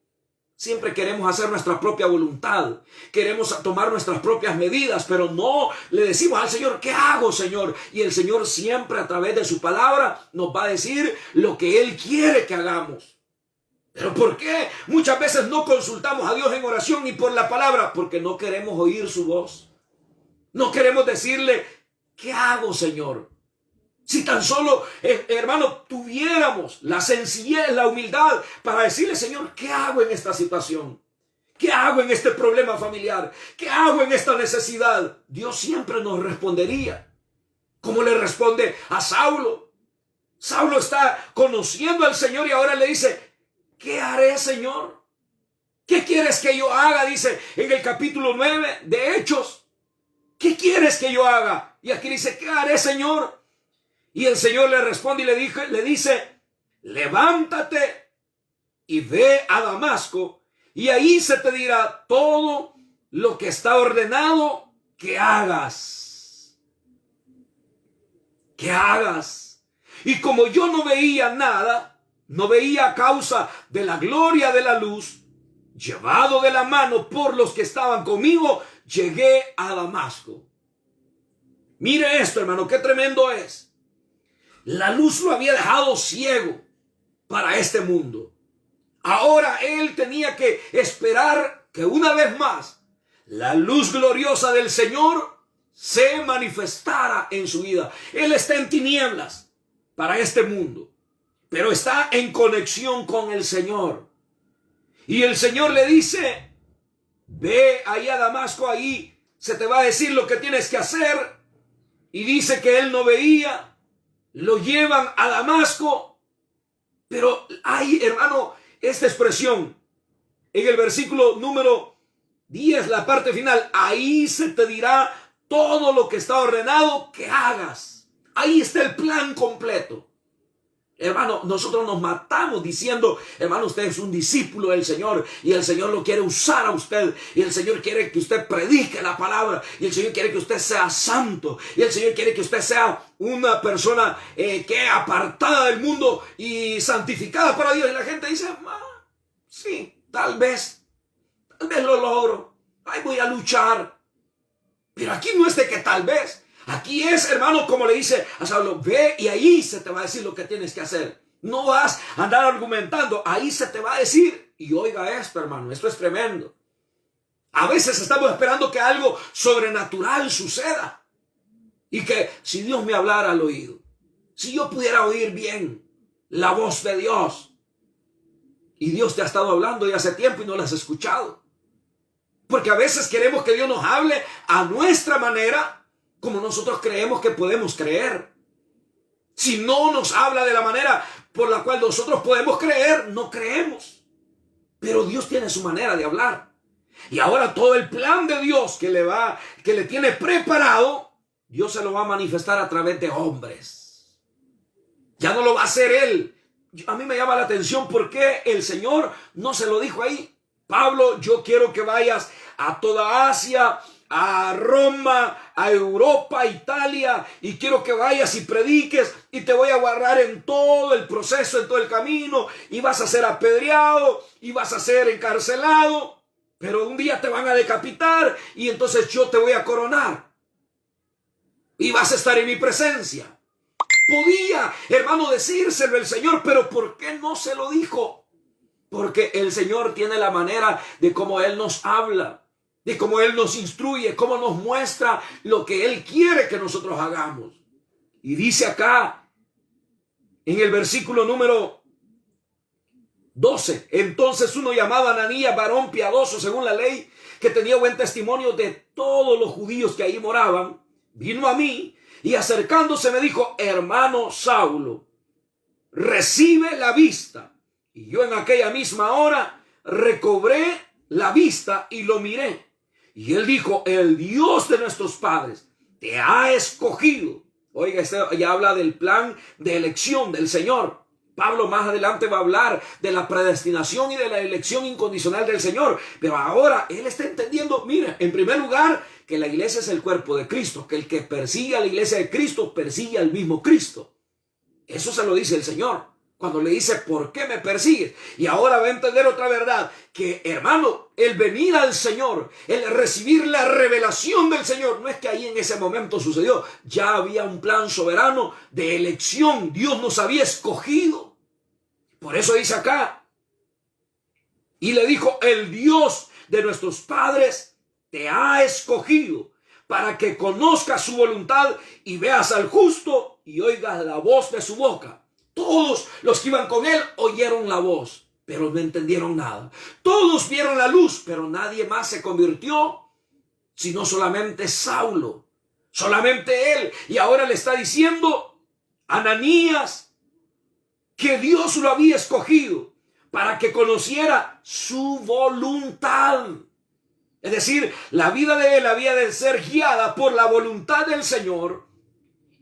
Siempre queremos hacer nuestra propia voluntad, queremos tomar nuestras propias medidas, pero no le decimos al Señor: ¿qué hago, Señor? Y el Señor siempre, a través de su palabra, nos va a decir lo que Él quiere que hagamos. ¿Pero por qué muchas veces no consultamos a Dios en oración ni por la palabra? Porque no queremos oír su voz. No queremos decirle: ¿qué hago, Señor? Si tan solo, hermano, tuviéramos la sencillez, la humildad para decirle: Señor, ¿qué hago en esta situación? ¿Qué hago en este problema familiar? ¿Qué hago en esta necesidad? Dios siempre nos respondería. Como le responde a Saulo. Saulo está conociendo al Señor y ahora le dice: ¿qué haré, Señor? ¿Qué quieres que yo haga? Dice en el capítulo 9 de Hechos. ¿Qué quieres que yo haga? Y aquí dice: ¿qué haré, Señor? Y el Señor le responde y le dice: levántate y ve a Damasco, y ahí se te dirá todo lo que está ordenado que hagas. Que hagas. Y como yo no veía nada, no veía a causa de la gloria de la luz, llevado de la mano por los que estaban conmigo, llegué a Damasco. Mire esto, hermano, qué tremendo es. La luz lo había dejado ciego para este mundo. Ahora él tenía que esperar que una vez más la luz gloriosa del Señor se manifestara en su vida. Él está en tinieblas para este mundo, pero está en conexión con el Señor. Y el Señor le dice: ve ahí a Damasco, ahí se te va a decir lo que tienes que hacer. Y dice que él no veía. Lo llevan a Damasco. Pero hay, hermano, esta expresión en el versículo número 10, la parte final: ahí se te dirá todo lo que está ordenado que hagas. Ahí está el plan completo. Hermano, nosotros nos matamos diciendo: hermano, usted es un discípulo del Señor y el Señor lo quiere usar a usted, y el Señor quiere que usted predique la palabra, y el Señor quiere que usted sea santo, y el Señor quiere que usted sea una persona que apartada del mundo y santificada para Dios. Y la gente dice: sí, tal vez lo logro, ahí voy a luchar. Pero aquí no es de que tal vez. Aquí es, hermano, como le dice a Saulo: ve y ahí se te va a decir lo que tienes que hacer. No vas a andar argumentando, ahí se te va a decir. Y oiga esto, hermano, esto es tremendo. A veces estamos esperando que algo sobrenatural suceda. Y que si Dios me hablara al oído, si yo pudiera oír bien la voz de Dios. Y Dios te ha estado hablando ya hace tiempo y no la has escuchado. Porque a veces queremos que Dios nos hable a nuestra manera, como nosotros creemos que podemos creer. Si no nos habla de la manera por la cual nosotros podemos creer, no creemos. Pero Dios tiene su manera de hablar. Y ahora todo el plan de Dios que le tiene preparado, Dios se lo va a manifestar a través de hombres. Ya no lo va a hacer Él. A mí me llama la atención porque el Señor no se lo dijo ahí: Pablo, yo quiero que vayas a toda Asia, a Roma, a Europa, a Italia, y quiero que vayas y prediques, y te voy a guardar en todo el proceso, en todo el camino, y vas a ser apedreado, y vas a ser encarcelado, pero un día te van a decapitar, y entonces yo te voy a coronar, y vas a estar en mi presencia. Podía, hermano, decírselo el Señor, pero ¿por qué no se lo dijo? Porque el Señor tiene la manera de cómo Él nos habla, de cómo Él nos instruye, cómo nos muestra lo que Él quiere que nosotros hagamos. Y dice acá, en el versículo número 12. Entonces uno llamado Ananías, varón piadoso según la ley, que tenía buen testimonio de todos los judíos que ahí moraban, vino a mí y acercándose me dijo: hermano Saulo, recibe la vista. Y yo en aquella misma hora recobré la vista y lo miré. Y él dijo: el Dios de nuestros padres te ha escogido. Oiga, ya habla del plan de elección del Señor. Pablo más adelante va a hablar de la predestinación y de la elección incondicional del Señor. Pero ahora él está entendiendo, mira, en primer lugar, que la iglesia es el cuerpo de Cristo, que el que persigue a la iglesia de Cristo persigue al mismo Cristo. Eso se lo dice el Señor cuando le dice: ¿por qué me persigues? Y ahora va a entender otra verdad, que hermano, el venir al Señor, el recibir la revelación del Señor, no es que ahí en ese momento sucedió, ya había un plan soberano de elección. Dios nos había escogido. Por eso dice acá, y le dijo: el Dios de nuestros padres te ha escogido para que conozcas su voluntad y veas al justo y oigas la voz de su boca. Todos los que iban con él oyeron la voz, pero no entendieron nada. Todos vieron la luz, pero nadie más se convirtió, sino solamente Saulo, solamente él. Y ahora le está diciendo Ananías que Dios lo había escogido para que conociera su voluntad. Es decir, la vida de él había de ser guiada por la voluntad del Señor,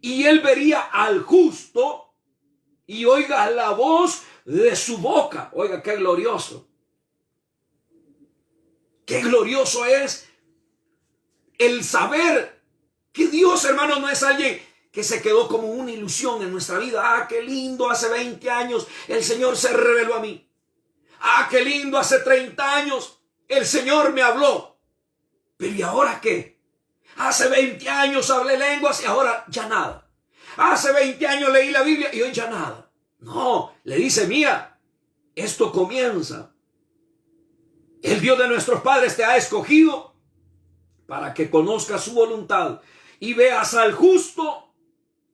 y él vería al justo y oiga la voz de su boca. Oiga, qué glorioso. Qué glorioso es el saber que Dios, hermano, no es alguien que se quedó como una ilusión en nuestra vida. Ah, qué lindo, hace 20 años el Señor se reveló a mí. Ah, qué lindo, hace 30 años el Señor me habló. Pero ¿y ahora qué? Hace 20 años hablé lenguas y ahora ya nada. Hace 20 años leí la Biblia y hoy ya nada. No, le dice: mira, esto comienza. El Dios de nuestros padres te ha escogido para que conozcas su voluntad y veas al justo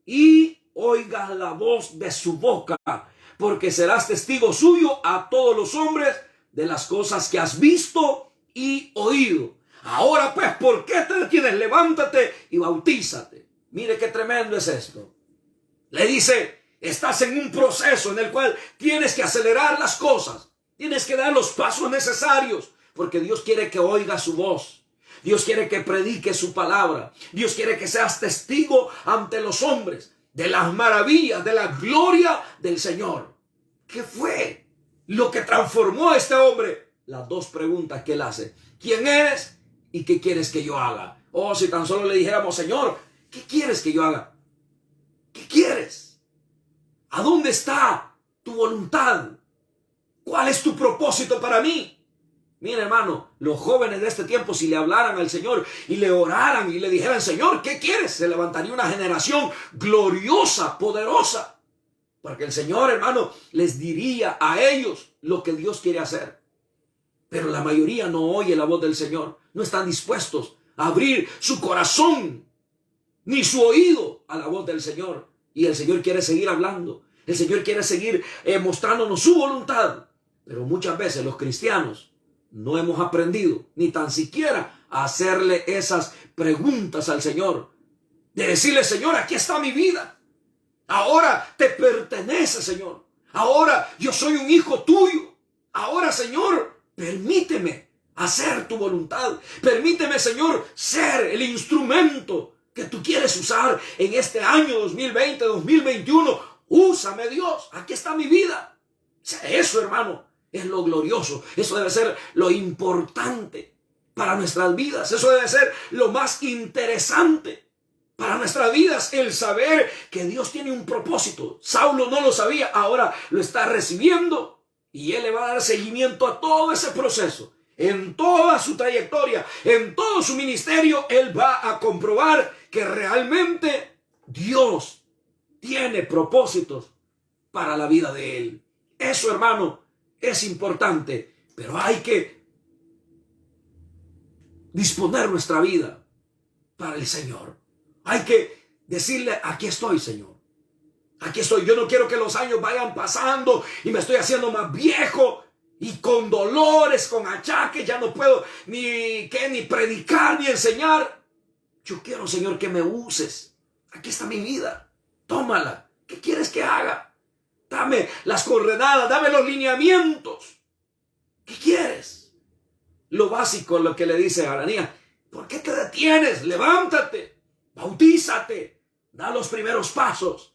y oigas la voz de su boca, porque serás testigo suyo a todos los hombres de las cosas que has visto y oído. Ahora pues, ¿por qué te detienes? Levántate y bautízate. Mire qué tremendo es esto. Le dice: estás en un proceso en el cual tienes que acelerar las cosas. Tienes que dar los pasos necesarios, porque Dios quiere que oigas su voz. Dios quiere que predique su palabra. Dios quiere que seas testigo ante los hombres de las maravillas, de la gloria del Señor. ¿Qué fue lo que transformó a este hombre? Las dos preguntas que él hace: ¿quién eres? ¿Y qué quieres que yo haga? Oh, si tan solo le dijéramos: Señor, ¿qué quieres que yo haga? ¿Qué quieres? ¿A dónde está tu voluntad? ¿Cuál es tu propósito para mí? Mira, hermano, los jóvenes de este tiempo, si le hablaran al Señor y le oraran y le dijeran: Señor, ¿qué quieres? Se levantaría una generación gloriosa, poderosa. Porque el Señor, hermano, les diría a ellos lo que Dios quiere hacer. Pero la mayoría no oye la voz del Señor. No están dispuestos a abrir su corazón ni su oído a la voz del Señor. Y el Señor quiere seguir hablando. El Señor quiere seguir mostrándonos su voluntad. Pero muchas veces los cristianos no hemos aprendido ni tan siquiera a hacerle esas preguntas al Señor. De decirle: Señor, aquí está mi vida. Ahora te pertenece, Señor. Ahora yo soy un hijo tuyo. Ahora, Señor, permíteme hacer tu voluntad. Permíteme, Señor, ser el instrumento que tú quieres usar en este año 2020, 2021. Úsame, Dios. Aquí está mi vida. Eso, hermano, es lo glorioso. Eso debe ser lo importante para nuestras vidas. Eso debe ser lo más interesante para nuestras vidas, el saber que Dios tiene un propósito. Saulo no lo sabía, ahora lo está recibiendo y él le va a dar seguimiento a todo ese proceso. En toda su trayectoria, en todo su ministerio, él va a comprobar que realmente Dios tiene propósitos para la vida de él. Eso, hermano, es importante, pero hay que disponer nuestra vida para el Señor. Hay que decirle: aquí estoy, Señor. Aquí estoy. Yo no quiero que los años vayan pasando y me estoy haciendo más viejo y con dolores, con achaques. Ya no puedo ni predicar ni enseñar. Yo quiero, Señor, que me uses. Aquí está mi vida. Tómala. ¿Qué quieres que haga? Dame las coordenadas, dame los lineamientos. ¿Qué quieres? Lo básico, lo que le dice a Ananías. ¿Por qué te detienes? Levántate, bautízate, da los primeros pasos.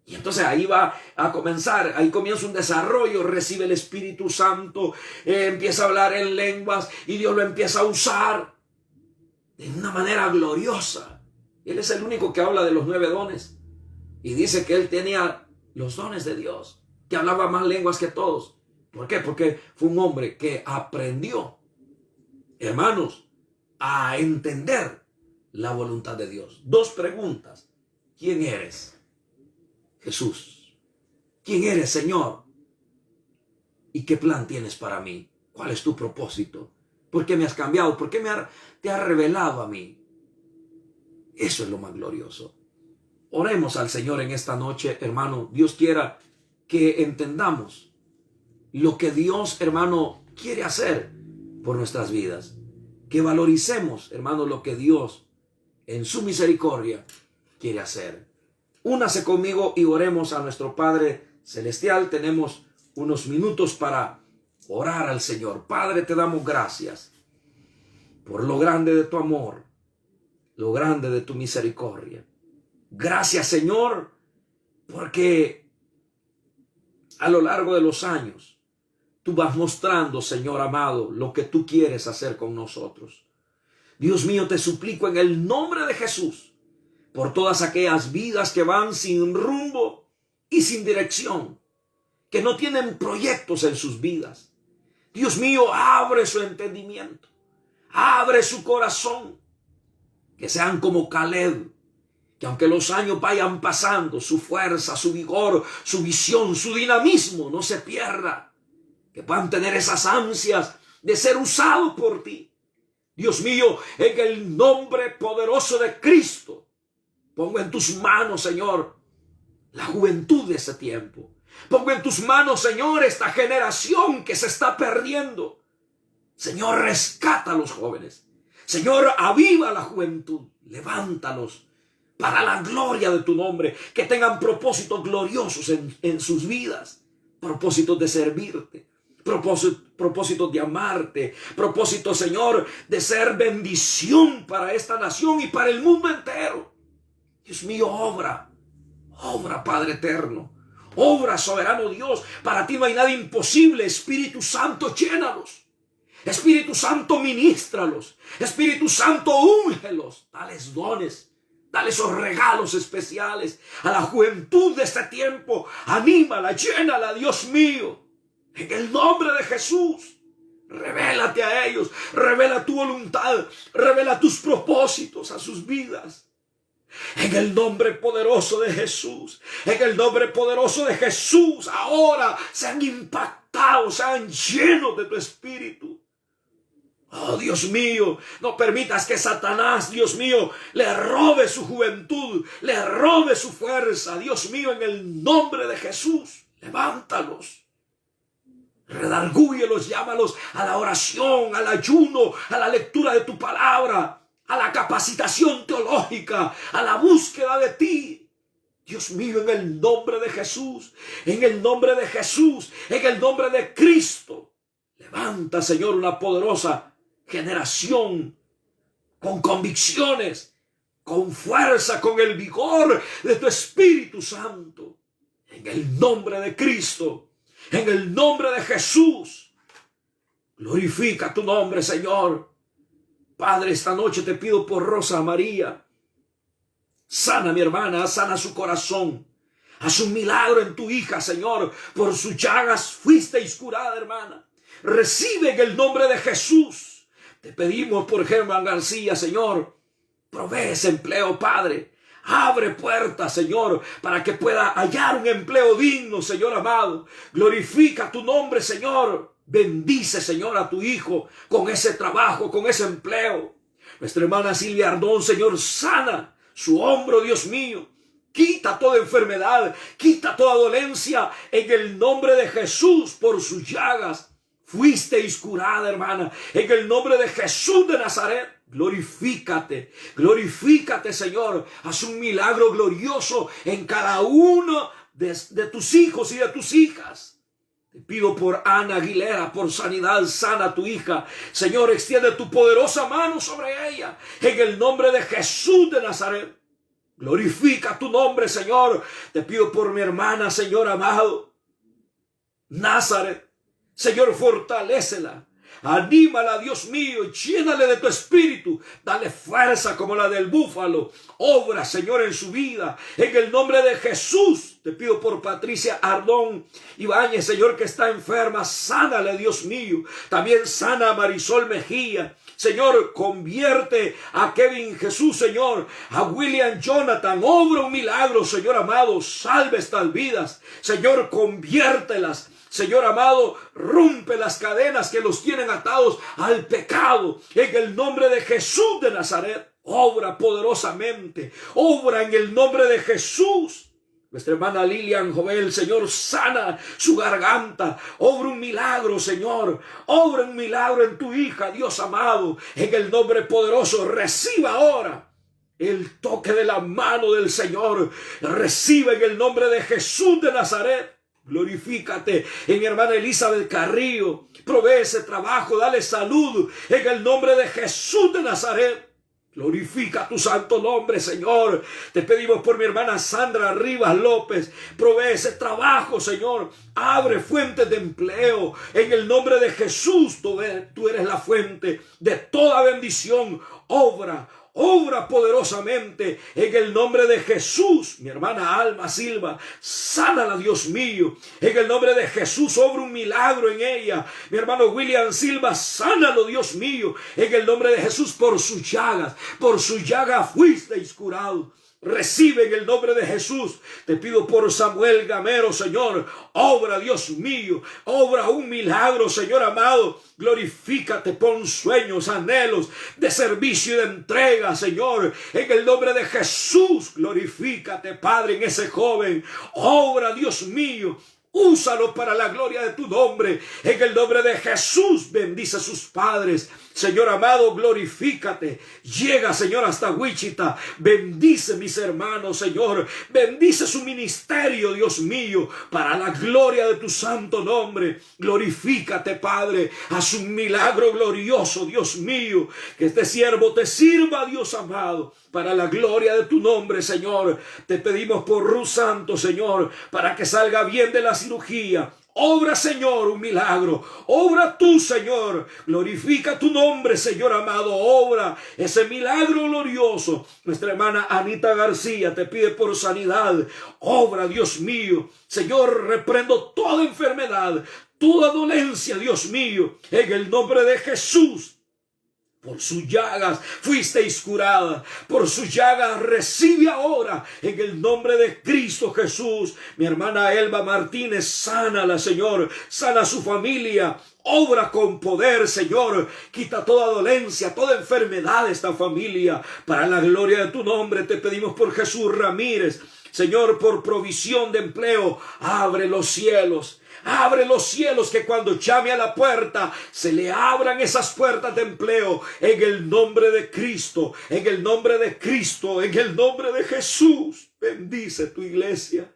Y entonces ahí va a comenzar, ahí comienza un desarrollo, recibe el Espíritu Santo, empieza a hablar en lenguas y Dios lo empieza a usar de una manera gloriosa. Él es el único que habla de los 9 dones y dice que él tenía los dones de Dios, que hablaba más lenguas que todos. ¿Por qué? Porque fue un hombre que aprendió, hermanos, a entender la voluntad de Dios. 2 preguntas. ¿Quién eres? Jesús. ¿Quién eres, Señor? ¿Y qué plan tienes para mí? ¿Cuál es tu propósito? ¿Por qué me has cambiado? ¿Por qué te has revelado a mí? Eso es lo más glorioso. Oremos al Señor en esta noche, hermano. Dios quiera que entendamos lo que Dios, hermano, quiere hacer por nuestras vidas. Que valoricemos, hermano, lo que Dios en su misericordia quiere hacer. Únase conmigo y oremos a nuestro Padre Celestial. Tenemos unos minutos para orar al Señor. Padre, te damos gracias por lo grande de tu amor, lo grande de tu misericordia. Gracias, Señor, porque a lo largo de los años tú vas mostrando, Señor amado, lo que tú quieres hacer con nosotros. Dios mío, te suplico en el nombre de Jesús por todas aquellas vidas que van sin rumbo y sin dirección, que no tienen proyectos en sus vidas. Dios mío, abre su entendimiento, abre su corazón, que sean como Caleb, que aunque los años vayan pasando, su fuerza, su vigor, su visión, su dinamismo no se pierda, que puedan tener esas ansias de ser usados por ti. Dios mío, en el nombre poderoso de Cristo, pongo en tus manos, Señor, la juventud de ese tiempo. Pongo en tus manos, Señor, esta generación que se está perdiendo. Señor, rescata a los jóvenes. Señor, aviva la juventud. Levántalos para la gloria de tu nombre. Que tengan propósitos gloriosos en sus vidas. Propósitos de servirte. Propósitos de amarte. Propósitos, Señor, de ser bendición para esta nación y para el mundo entero. Dios mío, obra, Padre eterno, obra, soberano Dios. Para ti no hay nada imposible. Espíritu Santo, llénalos. Espíritu Santo, ministralos. Espíritu Santo, úngelos. Dales dones, dale esos regalos especiales a la juventud de este tiempo. Anímala, llénala, Dios mío. En el nombre de Jesús, revélate a ellos, revela tu voluntad, revela tus propósitos a sus vidas. En el nombre poderoso de Jesús, en el nombre poderoso de Jesús, ahora sean impactados, sean llenos de tu espíritu. Oh, Dios mío, no permitas que Satanás, Dios mío, le robe su juventud, le robe su fuerza. Dios mío, en el nombre de Jesús, levántalos, redargúyelos, llámalos a la oración, al ayuno, a la lectura de tu palabra, a la capacitación teológica, a la búsqueda de ti. Dios mío, en el nombre de Jesús, en el nombre de Jesús, en el nombre de Cristo, levanta, Señor, una poderosa generación con convicciones, con fuerza, con el vigor de tu Espíritu Santo. En el nombre de Cristo, en el nombre de Jesús, glorifica tu nombre, Señor. Padre, esta noche te pido por Rosa María. Sana a mi hermana, sana su corazón. Haz un milagro en tu hija, Señor. Por sus llagas fuisteis curada, hermana. Recibe en el nombre de Jesús. Te pedimos por Germán García, Señor. Provee ese empleo, Padre. Abre puertas, Señor, para que pueda hallar un empleo digno, Señor amado. Glorifica tu nombre, Señor. Bendice, Señor, a tu hijo con ese trabajo, con ese empleo. Nuestra hermana Silvia Ardón, Señor, sana su hombro, Dios mío. Quita toda enfermedad, quita toda dolencia en el nombre de Jesús. Por sus llagas fuisteis curada, hermana, en el nombre de Jesús de Nazaret. Glorifícate, glorifícate, Señor. Haz un milagro glorioso en cada uno de tus hijos y de tus hijas. Te pido por Ana Aguilera, por sanidad, sana a tu hija. Señor, extiende tu poderosa mano sobre ella, en el nombre de Jesús de Nazaret. Glorifica tu nombre, Señor. Te pido por mi hermana, Señor amado, Nazaret. Señor, fortalécela. Anímala, Dios mío, llénale de tu espíritu. Dale fuerza como la del búfalo. Obra, Señor, en su vida. En el nombre de Jesús. Te pido por Patricia Ardón Ibáñez, Señor, que está enferma. Sánale, Dios mío. También sana a Marisol Mejía. Señor, convierte a Kevin Jesús, Señor, a William Jonathan. Obra un milagro, Señor amado. Salve estas vidas. Señor, conviértelas. Señor amado, rompe las cadenas que los tienen atados al pecado. En el nombre de Jesús de Nazaret, obra poderosamente. Obra en el nombre de Jesús. Nuestra hermana Lilian Jovel, Señor, sana su garganta. Obra un milagro, Señor. Obra un milagro en tu hija, Dios amado. En el nombre poderoso, reciba ahora el toque de la mano del Señor. Reciba en el nombre de Jesús de Nazaret. Glorifícate en mi hermana Elizabeth Carrillo. Provee ese trabajo, dale salud en el nombre de Jesús de Nazaret. Glorifica tu santo nombre, Señor. Te pedimos por mi hermana Sandra Rivas López. Provee ese trabajo, Señor. Abre fuentes de empleo. En el nombre de Jesús, tú eres la fuente de toda bendición. Obra poderosamente en el nombre de Jesús. Mi hermana Alma Silva, sánala, Dios mío. En el nombre de Jesús, obra un milagro en ella. Mi hermano William Silva, sánalo, Dios mío. En el nombre de Jesús, por sus llagas fuisteis curados. Recibe en el nombre de Jesús. Te pido por Samuel Gamero, Señor. Obra, Dios mío. Obra un milagro, Señor amado. Glorifícate, pon sueños, anhelos de servicio y de entrega, Señor. En el nombre de Jesús, glorifícate, Padre, en ese joven. Obra, Dios mío. Úsalo para la gloria de tu nombre. En el nombre de Jesús, bendice a sus padres. Señor amado, glorifícate. Llega, Señor, hasta Wichita. Bendice mis hermanos, Señor. Bendice su ministerio, Dios mío, para la gloria de tu santo nombre. Glorifícate, Padre. Haz un milagro glorioso, Dios mío. Que este siervo te sirva, Dios amado, para la gloria de tu nombre, Señor. Te pedimos por Ruth Santos, Señor, para que salga bien de la cirugía. Obra, Señor, un milagro. Obra tú, Señor. Glorifica tu nombre, Señor amado. Obra ese milagro glorioso. Nuestra hermana Anita García te pide por sanidad. Obra, Dios mío. Señor, reprendo toda enfermedad, toda dolencia, Dios mío, en el nombre de Jesús. Por sus llagas fuisteis curada. Por sus llagas recibe ahora en el nombre de Cristo Jesús. Mi hermana Elba Martínez, sánala, Señor. Sana a su familia. Obra con poder, Señor. Quita toda dolencia, toda enfermedad de esta familia. Para la gloria de tu nombre te pedimos por Jesús Ramírez. Señor, por provisión de empleo, abre los cielos. Abre los cielos, que cuando llame a la puerta se le abran esas puertas de empleo en el nombre de Cristo, en el nombre de Cristo, en el nombre de Jesús. Bendice tu iglesia.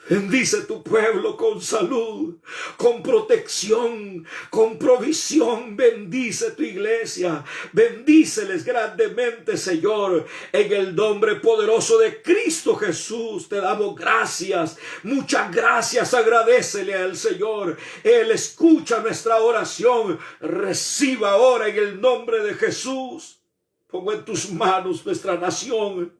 Bendice tu pueblo con salud, con protección, con provisión. Bendice tu iglesia. Bendíceles grandemente, Señor. En el nombre poderoso de Cristo Jesús te damos gracias. Muchas gracias. Agradécele al Señor. Él escucha nuestra oración. Reciba ahora en el nombre de Jesús. Pongo en tus manos nuestra nación.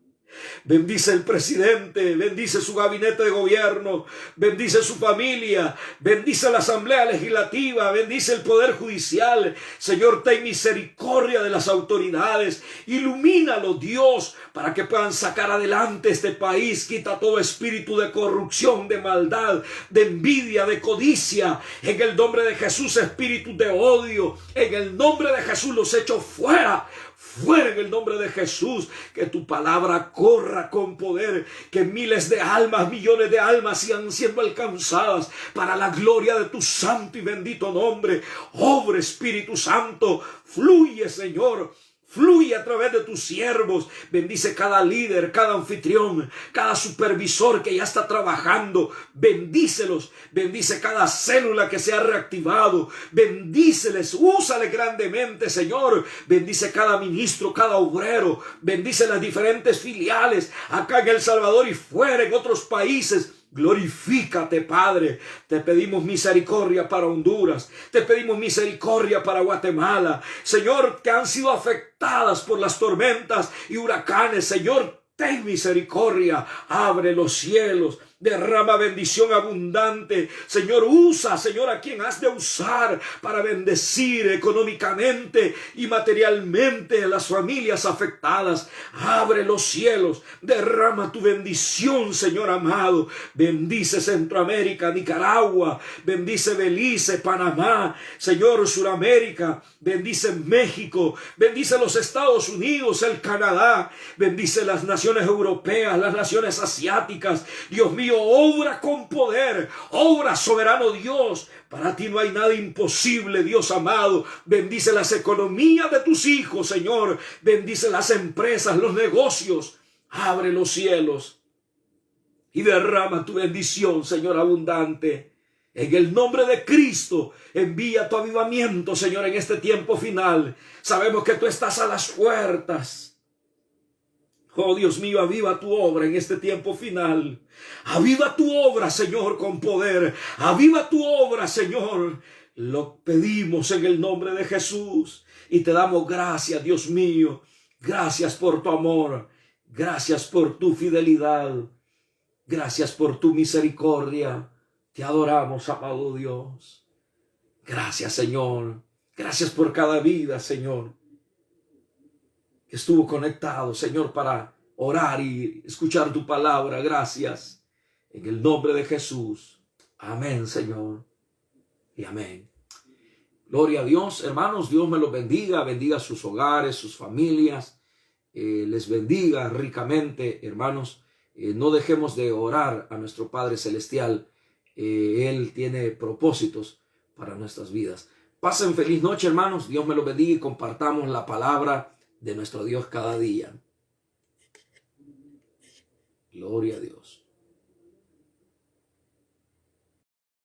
Bendice el presidente, bendice su gabinete de gobierno, bendice su familia, bendice la Asamblea Legislativa, bendice el Poder Judicial. Señor, ten misericordia de las autoridades, ilumínalo, Dios, para que puedan sacar adelante este país. Quita todo espíritu de corrupción, de maldad, de envidia, de codicia. En el nombre de Jesús, espíritu de odio, en el nombre de Jesús los echo fuera. fuera en el nombre de Jesús. Que tu palabra corra con poder, que miles de almas, millones de almas sigan siendo alcanzadas para la gloria de tu santo y bendito nombre. Obra, Espíritu Santo, fluye, Señor. Fluye a través de tus siervos. Bendice cada líder, cada anfitrión, cada supervisor que ya está trabajando. Bendícelos. Bendice cada célula que se ha reactivado. Bendíceles. Úsale grandemente, Señor. Bendice cada ministro, cada obrero. Bendice las diferentes filiales acá en El Salvador y fuera en otros países. Glorifícate, Padre. Te pedimos misericordia para Honduras. Te pedimos misericordia para Guatemala. Señor, que han sido afectadas por las tormentas y huracanes. Señor, ten misericordia. Abre los cielos. Derrama bendición abundante. Señor, usa, Señor, a quien has de usar para bendecir económicamente y materialmente a las familias afectadas. Abre los cielos. Derrama tu bendición, Señor amado. Bendice Centroamérica, Nicaragua. Bendice Belice, Panamá. Señor, Suramérica. Bendice México. Bendice los Estados Unidos, el Canadá. Bendice las naciones europeas, las naciones asiáticas. Dios mío, obra con poder, obra soberano Dios. Para ti no hay nada imposible, Dios amado. Bendice las economías de tus hijos, Señor. Bendice las empresas, los negocios. Abre los cielos y derrama tu bendición, Señor, abundante. En el nombre de Cristo, envía tu avivamiento, Señor, en este tiempo final. Sabemos que tú estás a las puertas. Oh Dios mío, aviva tu obra en este tiempo final. Aviva tu obra, Señor, con poder. Aviva tu obra, Señor. Lo pedimos en el nombre de Jesús. Y te damos gracias, Dios mío. Gracias por tu amor. Gracias por tu fidelidad. Gracias por tu misericordia. Te adoramos, amado Dios. Gracias, Señor. Gracias por cada vida, Señor, que estuvo conectado, Señor, para orar y escuchar tu palabra. Gracias. En el nombre de Jesús. Amén, Señor. Y amén. Gloria a Dios. Hermanos, Dios me los bendiga. Bendiga sus hogares, sus familias. Les bendiga ricamente, hermanos. No dejemos de orar a nuestro Padre Celestial. Él tiene propósitos para nuestras vidas. Pasen feliz noche, hermanos. Dios me los bendiga y compartamos la palabra de nuestro Dios cada día. Gloria a Dios.